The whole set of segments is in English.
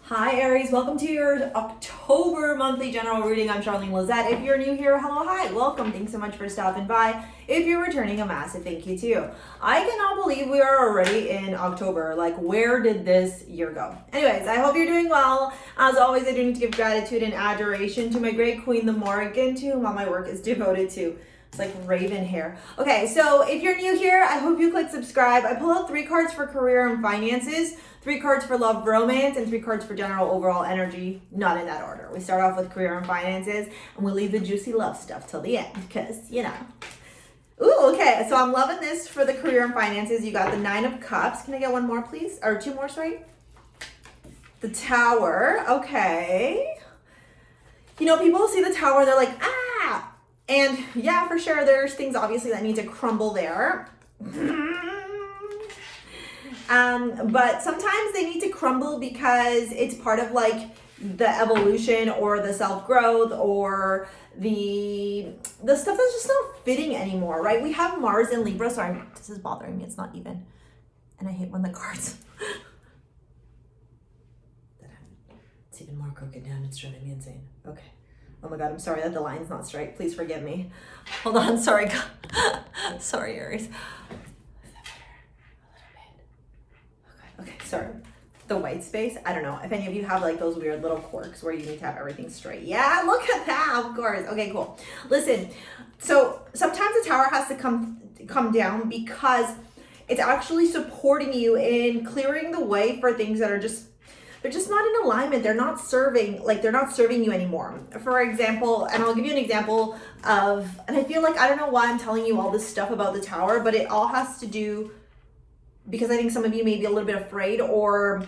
Hi Aries, welcome to your October monthly general reading. I'm Charlene Lizette. If you're new here, hello, hi, welcome. Thanks so much for stopping by. If you're returning, a massive thank you to you. I cannot believe we are already in October. Like, where did this year go? Anyways, I hope you're doing well. As always, I do need to give gratitude and adoration to my great queen, the Morrigan, to whom all my work is devoted to. It's like raven hair. Okay, so if you're new here, I hope you click subscribe. I pull out 3 cards for career and finances, 3 cards for love, romance, and 3 cards for general overall energy. Not in that order. We start off with career and finances, and we leave the juicy love stuff till the end, because, you know. Ooh, okay, so I'm loving this for the career and finances. You got the 9 of Cups. Can I get one more, please? Or 2 more, sorry. The Tower, okay. You know, people see the Tower, they're like, ah! And yeah, for sure, there's things obviously that need to crumble there. But sometimes they need to crumble because it's part of like the evolution or the self-growth or the stuff that's just not fitting anymore, right? We have Mars in Libra. Sorry, this is bothering me. It's not even. And I hate when the cards. It's even more crooked down. It's driving me insane. Okay. Oh my God, I'm sorry that the line's not straight. Please forgive me. Hold on, sorry. Sorry, Aries. Okay, sorry. The white space, I don't know if any of you have like those weird little quirks where you need to have everything straight. Yeah, look at that, of course. Okay, cool. Listen, so sometimes the Tower has to come down because it's actually supporting you in clearing the way for things that are they're just not in alignment. They're not serving you anymore. For example, and I'll give you an example of, and I feel like, I don't know why I'm telling you all this stuff about the Tower, but it all has to do because I think some of you may be a little bit afraid or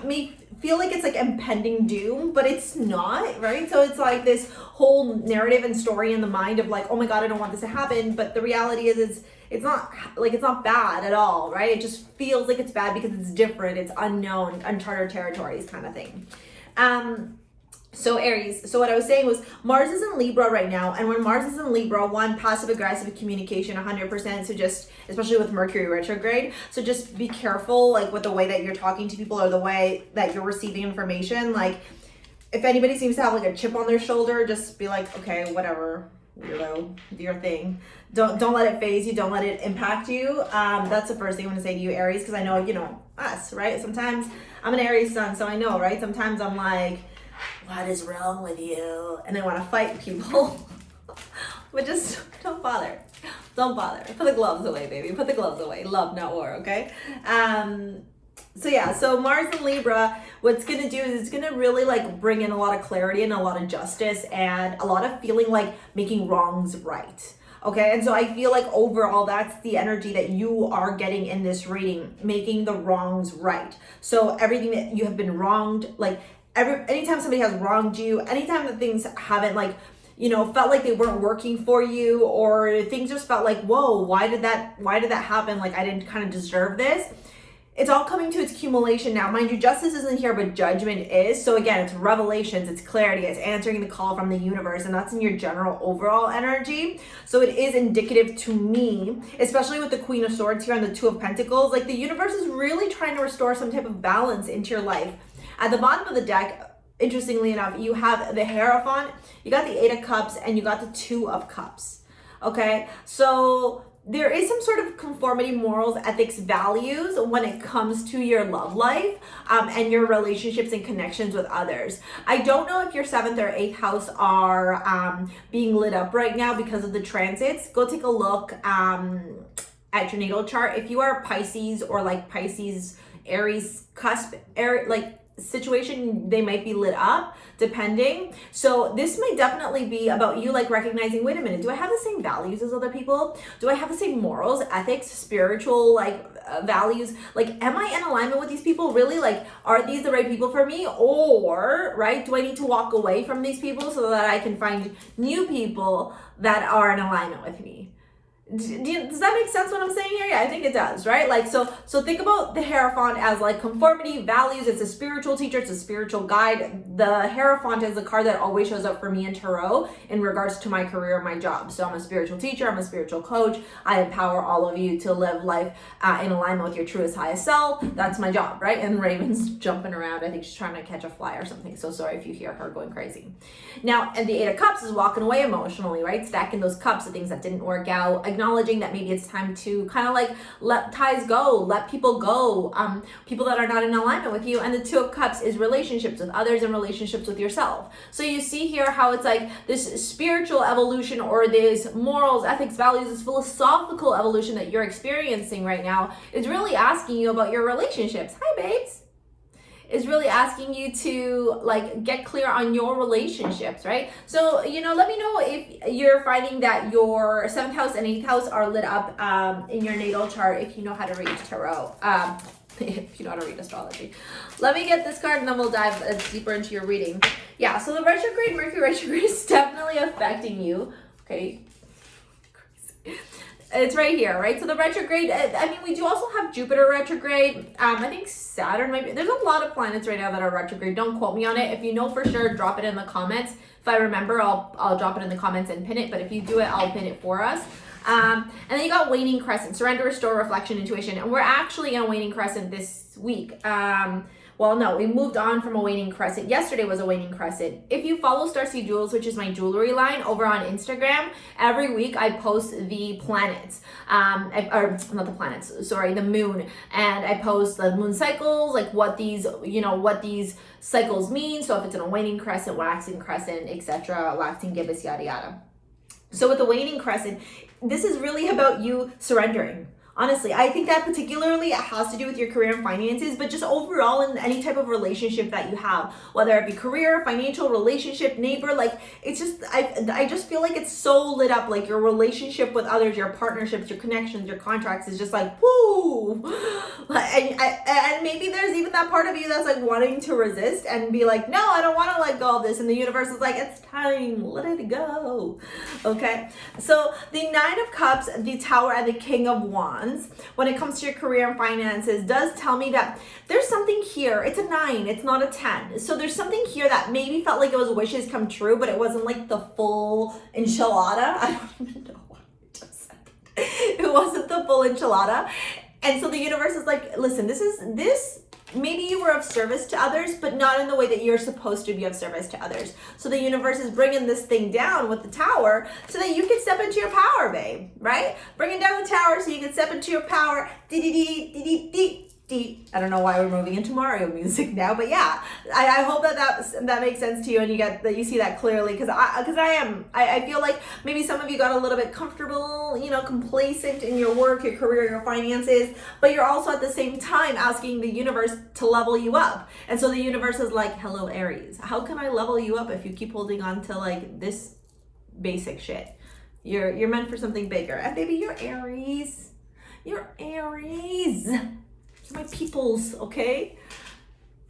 may feel like it's like impending doom, but it's not, right? So it's like this whole narrative and story in the mind of like, oh my God, I don't want this to happen. But the reality is it's not bad at all, right? It just feels like it's bad because it's different, it's unknown, uncharted territories kind of thing. So Aries, so what I was saying was Mars is in Libra right now. And when Mars is in Libra, one, passive aggressive communication, 100%. So just, especially with Mercury retrograde. So just be careful, like with the way that you're talking to people or the way that you're receiving information. Like if anybody seems to have like a chip on their shoulder, just be like, okay, whatever, weirdo, do your thing. Don't let it phase you. Don't let it impact you. That's the first thing I want to say to you, Aries, because I know, you know, us, right? Sometimes I'm an Aries sun, so I know, right? Sometimes I'm like, what is wrong with you? And I want to fight people. But just don't bother. Don't bother. Put the gloves away, baby. Put the gloves away. Love, not war, okay? So yeah, so Mars and Libra, what's going to do is it's going to really like bring in a lot of clarity and a lot of justice and a lot of feeling like making wrongs right. Okay, and so I feel like overall that's the energy that you are getting in this reading, making the wrongs right. So everything that you have been wronged, like anytime somebody has wronged you, anytime that things haven't like, you know, felt like they weren't working for you, or things just felt like, whoa, why did that happen? Like I didn't kind of deserve this. It's all coming to its accumulation now. Mind you, justice isn't here, but judgment is. So again, it's revelations, it's clarity, it's answering the call from the universe, and that's in your general overall energy. So it is indicative to me, especially with the Queen of Swords here and the Two of Pentacles, like the universe is really trying to restore some type of balance into your life. At the bottom of the deck, interestingly enough, you have the Hierophant, you got the 8 of Cups, and you got the 2 of Cups. Okay, so there is some sort of conformity, morals, ethics, values when it comes to your love life and your relationships and connections with others. I don't know if your 7th or 8th house are being lit up right now because of the transits. Go take a look at your natal chart. If you are Pisces or like Pisces, Aries, cusp, like situation, they might be lit up depending. So this might definitely be about you like recognizing, wait a minute, do I have the same values as other people? Do I have the same morals, ethics, spiritual like values? Like, am I in alignment with these people? Really? Like, are these the right people for me? Or, right, do I need to walk away from these people so that I can find new people that are in alignment with me? Does that make sense what I'm saying here? Yeah, I think it does, right? Like, so think about the Hierophant as like conformity, values. It's a spiritual teacher. It's a spiritual guide. The Hierophant is a card that always shows up for me in Tarot in regards to my career and my job. So I'm a spiritual teacher. I'm a spiritual coach. I empower all of you to live life in alignment with your truest, highest self. That's my job, right? And Raven's jumping around. I think she's trying to catch a fly or something. So sorry if you hear her going crazy. Now, and the Eight of Cups is walking away emotionally, right? Stacking those cups of things that didn't work out, acknowledging that maybe it's time to kind of like let ties go, let people go, people that are not in alignment with you. And the Two of Cups is relationships with others and relationships with yourself. So you see here how it's like this spiritual evolution, or this morals, ethics, values, this philosophical evolution that you're experiencing right now is really asking you about your relationships. Hi, babes. Is really asking you to like get clear on your relationships, right? So, you know, let me know if you're finding that your 7th house and 8th house are lit up in your natal chart, if you know how to read tarot, if you know how to read astrology. Let me get this card and then we'll dive deeper into your reading. Yeah, so the retrograde, Mercury retrograde is definitely affecting you, okay? It's right here, right? So the retrograde, I mean, we do also have Jupiter retrograde. I think Saturn might be, there's a lot of planets right now that are retrograde. Don't quote me on it. If you know for sure, drop it in the comments. If I remember, I'll drop it in the comments and pin it. But if you do it, I'll pin it for us. And then you got waning crescent, surrender, restore, reflection, intuition. And we're actually in a waning crescent this week. Well, no, we moved on from a waning crescent. Yesterday was a waning crescent. If you follow STARSEA Jewels, which is my jewelry line over on Instagram, every week I post the planets, or not the planets, sorry, the moon. And I post the moon cycles, like what these, you know, what these cycles mean. So if it's in a waning crescent, waxing crescent, etc., waxing gibbous, yada, yada. So with the waning crescent, this is really about you surrendering. Honestly, I think that particularly it has to do with your career and finances, but just overall in any type of relationship that you have, whether it be career, financial, relationship, neighbor, like it's just, I just feel like it's so lit up, like your relationship with others, your partnerships, your connections, your contracts is just like, whoo. And maybe there's even that part of you that's like wanting to resist and be like, no, I don't want to let go of this. And the universe is like, it's time, let it go. Okay. So the 9 of Cups, the Tower, and the King of Wands, when it comes to your career and finances, does tell me that there's something here. It's a 9, it's not a 10. So there's something here that maybe felt like it was wishes come true, but it wasn't like the full enchilada. I don't even know what I just said. It wasn't the full enchilada. And so the universe is like, listen, this maybe you were of service to others, but not in the way that you're supposed to be of service to others. So the universe is bringing this thing down with the Tower so that you can step into your power, babe, right? Bringing down the Tower so you can step into your power. I don't know why we're moving into Mario music now, but yeah, I hope that makes sense to you and you get that, you see that clearly, because I feel like maybe some of you got a little bit comfortable, you know, complacent in your work, your career, your finances, but you're also at the same time asking the universe to level you up. And so the universe is like, hello, Aries, how can I level you up if you keep holding on to like this basic shit? You're meant for something bigger. And baby, you're Aries. You're Aries. My peoples, okay?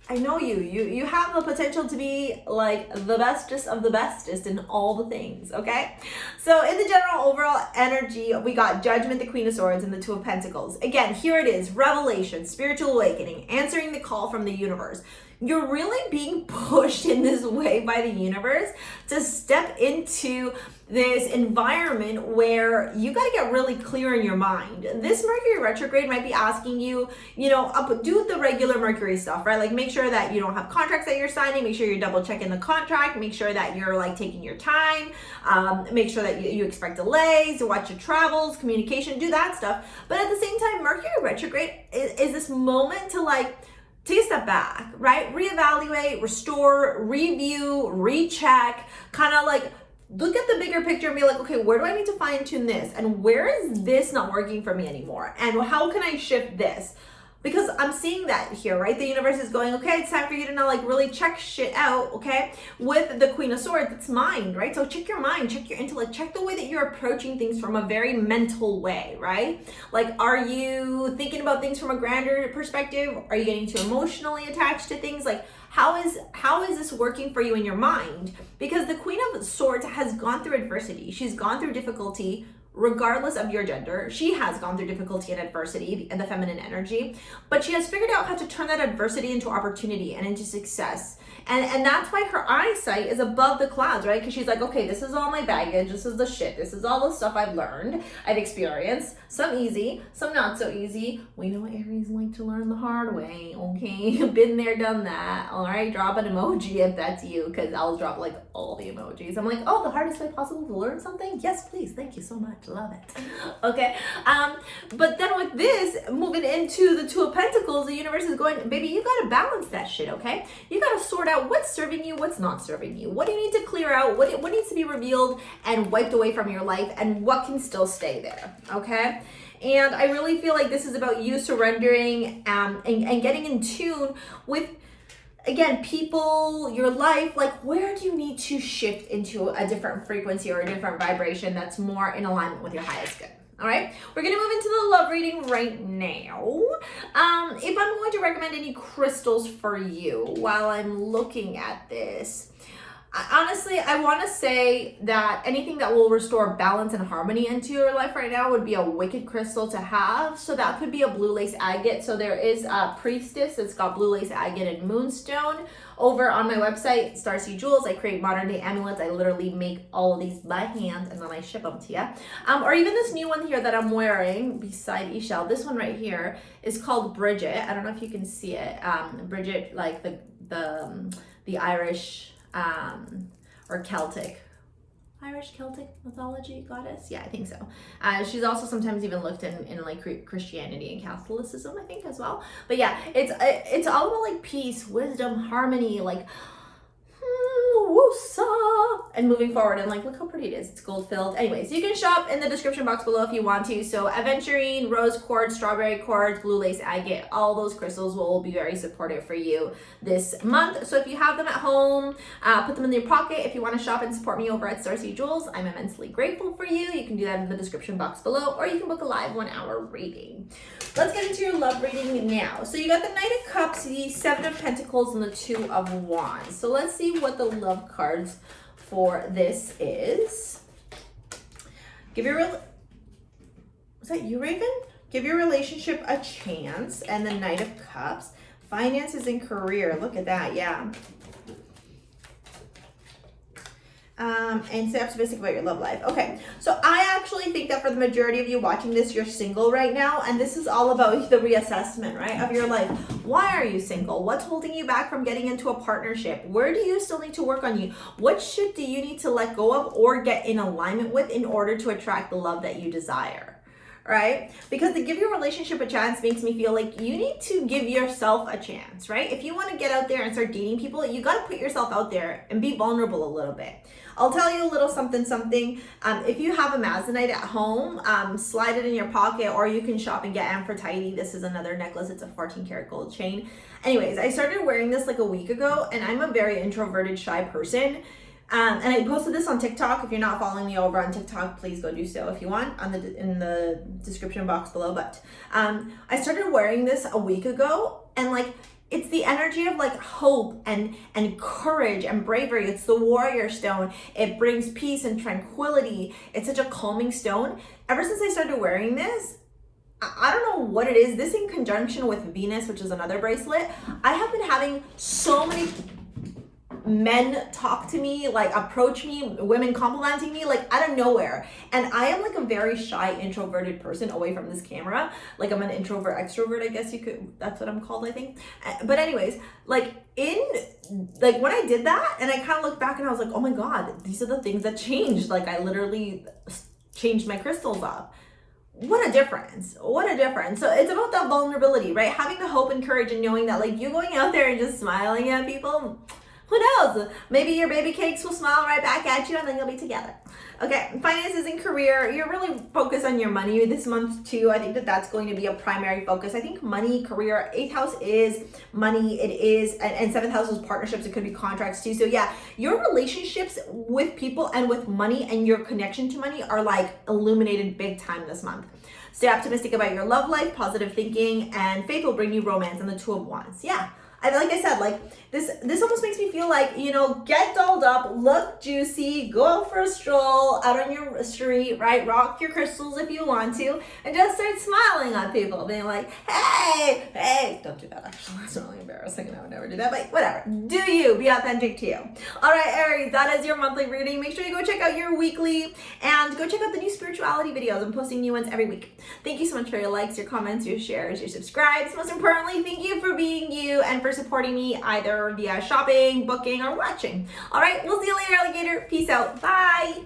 I know you have the potential to be like the bestest of the bestest in all the things, okay? So in the general overall energy, we got Judgment, the Queen of Swords, and the Two of Pentacles. Again, here it is, revelation, spiritual awakening, answering the call from the universe. You're really being pushed in this way by the universe to step into this environment where you got to get really clear in your mind. This Mercury retrograde might be asking you, you know, do the regular Mercury stuff, right? Like make sure that you don't have contracts that you're signing, make sure you're double checking the contract, make sure that you're like taking your time, make sure that you expect delays, watch your travels, communication, do that stuff. But at the same time, Mercury retrograde is this moment to like, take a step back, right? Reevaluate, restore, review, recheck, kind of like look at the bigger picture and be like, okay, where do I need to fine tune this? And where is this not working for me anymore? And how can I shift this? Because I'm seeing that here, right? The universe is going, okay, it's time for you to now like really check shit out, okay? With the Queen of Swords, it's mind, right? So check your mind, check your intellect, check the way that you're approaching things from a very mental way, right? Like, are you thinking about things from a grander perspective? Are you getting too emotionally attached to things? Like, how is this working for you in your mind? Because the Queen of Swords has gone through adversity. She's gone through difficulty regardless of your gender. She has gone through difficulty and adversity and the feminine energy, but she has figured out how to turn that adversity into opportunity and into success. And that's why her eyesight is above the clouds, right? Because she's like, okay, this is all my baggage. This is the shit. This is all the stuff I've learned, I've experienced. Some easy, some not so easy. We know Aries like to learn the hard way, okay? Been there, done that. All right, drop an emoji if that's you, because I'll drop like all the emojis. I'm like, oh, the hardest way possible to learn something? Yes, please. Thank you so much. Love it. Okay. But then with this, moving into the Two of Pentacles, the universe is going, baby, you got to balance that shit, okay? You got to sort out what's serving you, what's not serving you. What do you need to clear out? What needs to be revealed and wiped away from your life, and what can still stay there, okay? And I really feel like this is about you surrendering and getting in tune with, again, people, your life. Like, where do you need to shift into a different frequency or a different vibration that's more in alignment with your highest good? All right, we're gonna move into the love reading right now. If I'm going to recommend any crystals for you while I'm looking at this, honestly, I want to say that anything that will restore balance and harmony into your life right now would be a wicked crystal to have. So that could be a blue lace agate. So there is a priestess. It's got blue lace agate and moonstone. Over on my website, STARSEA Jewels, I create modern day amulets. I literally make all of these by hand and then I ship them to you. Or even this new one here that I'm wearing beside Ishel. This one right here is called Bridget. I don't know if you can see it. Bridget, like the Irish or Irish Celtic mythology goddess. Yeah, I think so. She's also sometimes even looked in like Christianity and Catholicism, I think, as well. But yeah, it's all about like peace, wisdom, harmony, like woosa, and moving forward. And like, look how pretty it is. It's gold filled. Anyways, you can shop in the description box below if you want to. So aventurine, rose quartz, strawberry quartz, blue lace agate, all those crystals will be very supportive for you this month. So if you have them at home, put them in your pocket. If you want to shop and support me over at STARSEA Jewels, I'm immensely grateful for you. You can do that in the description box below, or you can book a live 1 hour reading. Let's get into your love reading now. So you got the Knight of Cups, the Seven of Pentacles, and the Two of Wands. So let's see what the love cards for this is. Was that you, Raven? Give your relationship a chance. And the Knight of Cups. Finances and career. Look at that. Yeah. And stay optimistic about your love life. Okay, so I actually think that for the majority of you watching this, you're single right now, and this is all about the reassessment, right, of your life. Why are you single? What's holding you back from getting into a partnership? Where do you still need to work on you? What shit do you need to let go of or get in alignment with in order to attract the love that you desire? Right? Because to give your relationship a chance makes me feel like you need to give yourself a chance, right? If you want to get out there and start dating people, you got to put yourself out there and be vulnerable a little bit. I'll tell you a little something. If you have a Amazonite at home, slide it in your pocket, or you can shop and get Amphitrite. This is another necklace. It's a 14 karat gold chain. Anyways, I started wearing this like a week ago, and I'm a very introverted, shy person. And I posted this on TikTok. If you're not following me over on TikTok, please go do so if you want in the description box below. But I started wearing this a week ago, and like, it's the energy of like hope and courage and bravery. It's the warrior stone. It brings peace and tranquility. It's such a calming stone. Ever since I started wearing this, I don't know what it is. This in conjunction with Venus, which is another bracelet, I have been having so many men talk to me, like approach me, women complimenting me like out of nowhere. And I am like a very shy, introverted person away from this camera. Like I'm an introvert extrovert, I guess you could, that's what I'm called, I think. But anyways, like when I did that and I kind of looked back and I was like, oh my God, these are the things that changed. Like I literally changed my crystals up. What a difference. What a difference. So it's about that vulnerability, right? Having the hope and courage and knowing that like you going out there and just smiling at people, who knows? Maybe your baby cakes will smile right back at you and then you'll be together. Okay, finances and career. You're really focused on your money this month too. I think that that's going to be a primary focus. I think money, career, 8th house is money. It is, and 7th house is partnerships. It could be contracts too. So yeah, your relationships with people and with money and your connection to money are like illuminated big time this month. Stay optimistic about your love life, positive thinking, and faith will bring you romance and the Two of Wands. Yeah. like I said, like this almost makes me feel like, you know, get dolled up, look juicy, go out for a stroll out on your street, right? Rock your crystals if you want to, and just start smiling at people, being like, hey, don't do that actually, that's really embarrassing and I would never do that, but whatever. Do you, be authentic to you. All right, Aries, that is your monthly reading. Make sure you go check out your weekly and go check out the new spirituality videos. I'm posting new ones every week. Thank you so much for your likes, your comments, your shares, your subscribes. Most importantly, thank you for being you and for supporting me either via shopping, booking, or watching. All right, we'll see you later, alligator. Peace out. Bye.